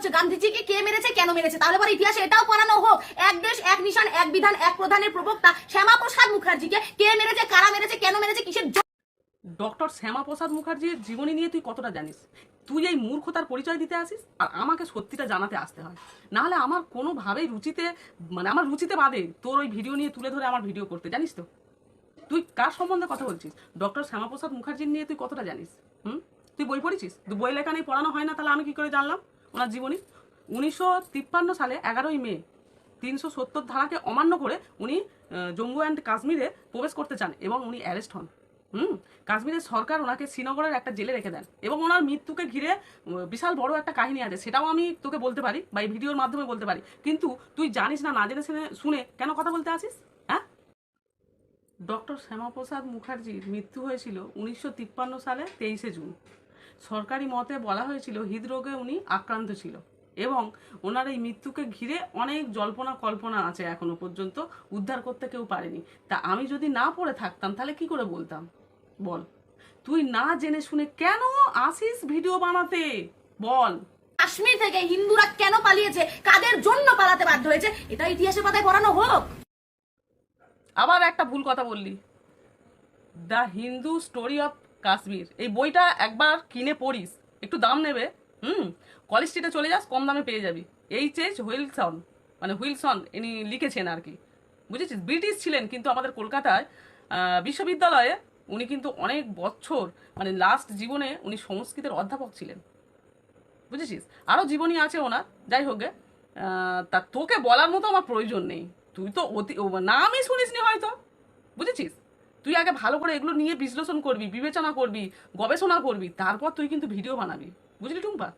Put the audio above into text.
হচ্ছে গান্ধীজিকে কে মেরেছে, কেন মেরেছে। তাহলে পরে ইতিহাসে এটাও পড়ানো হোক, এক দেশ এক নিশান এক বিধান এক প্রধানের প্রবক্তা শ্যামাপ্রসাদ মুখার্জিকে কে মেরেছে, কারা মেরেছে, কেন মেরেছে, কিসের। ডক্টর শ্যামাপ্রসাদ মুখার্জির জীবনী নিয়ে তুই কতটা জানিস? তুই এই মূর্খতার পরিচয় দিতে আসিস আর আমাকে সত্যিটা জানাতে আসতে হয়। নাহলে আমার কোনোভাবেই রুচিতে, মানে আমার রুচিতে বাদে তোর ওই ভিডিও নিয়ে তুলে ধরে আমার ভিডিও করতে, জানিস তো? তুই কার সম্বন্ধে কথা বলছিস? ডক্টর শ্যামাপ্রসাদ মুখার্জির নিয়ে তুই কতটা জানিস? তুই বই পড়েছিস? তুই বই লেখা নেই, পড়ানো হয় না, তাহলে আমি কি করে জানলাম ওনার জীবনী? 1953 সালে 11ই মে 370 ধারাকে অমান্য করে উনি জম্মু অ্যান্ড কাশ্মীরে প্রবেশ করতে চান এবং উনি অ্যারেস্ট হন। কাশ্মীরের সরকার ওনাকে শ্রীনগরের একটা জেলে রেখে দেন এবং ওনার মৃত্যুকে ঘিরে বিশাল বড় একটা কাহিনী আছে, সেটাও আমি তোকে বলতে পারি বা এই ভিডিওর মাধ্যমে বলতে পারি। কিন্তু তুই জানিস না, না জেনে শুনে কেন কথা বলতে আসিস? হ্যাঁ, ডক্টর শ্যামাপ্রসাদ মুখার্জির মৃত্যু হয়েছিল 1953 সালে 23শে জুন। সরকারি মতে বলা হয়েছিল হৃদরোগে উনি আক্রান্ত ছিল এবং ওনার এই মৃত্যুকে ঘিরে অনেক জল্পনা কল্পনা আছে, এখনো পর্যন্ত উদ্ধার করতে কেউ পারেনি। তা আমি যদি না পড়ে থাকতাম তাহলে কি করে বলতাম বল? তুই না জেনে শুনে কেন আসিস ভিডিও বানাতে বল? কাশ্মীর থেকে হিন্দুরা কেন পালিয়েছে, কাদের জন্য পালাতে বাধ্য হয়েছে, এটা ইতিহাসের পাতায় পড়ানো হোক। আবার একটা ভুল কথা বললি, the Hindu story of Kashmir, এই বইটা একবার কিনে পড়িস, একটু দাম নেবে। কলেজ স্ট্রিটে চলে যাস, কম দামে পেয়ে যাবি। এইচ হুইলসন, মানে হুইলসন ইনি লিখেছেন আর কি, বুঝেছিস? ব্রিটিশ ছিলেন কিন্তু আমাদের কলকাতায় বিশ্ববিদ্যালয়ে উনি কিন্তু অনেক বছর, মানে লাস্ট জীবনে উনি সংস্কৃতের অধ্যাপক ছিলেন, বুঝেছিস? আরও জীবনী আছে ওনার, যাই হোক গে। তা তোকে বলার মতো আমার প্রয়োজন নেই, তুই তো নামই শুনিসনি হয়তো, বুঝেছিস? তুই আগে ভালো করে এগুলো নিয়ে বিশ্লেষণ করবি, বিবেচনা করবি, গবেষণা করবি, তারপর তুই কিন্তু ভিডিও বানাবি, বুঝলি টুম্পা?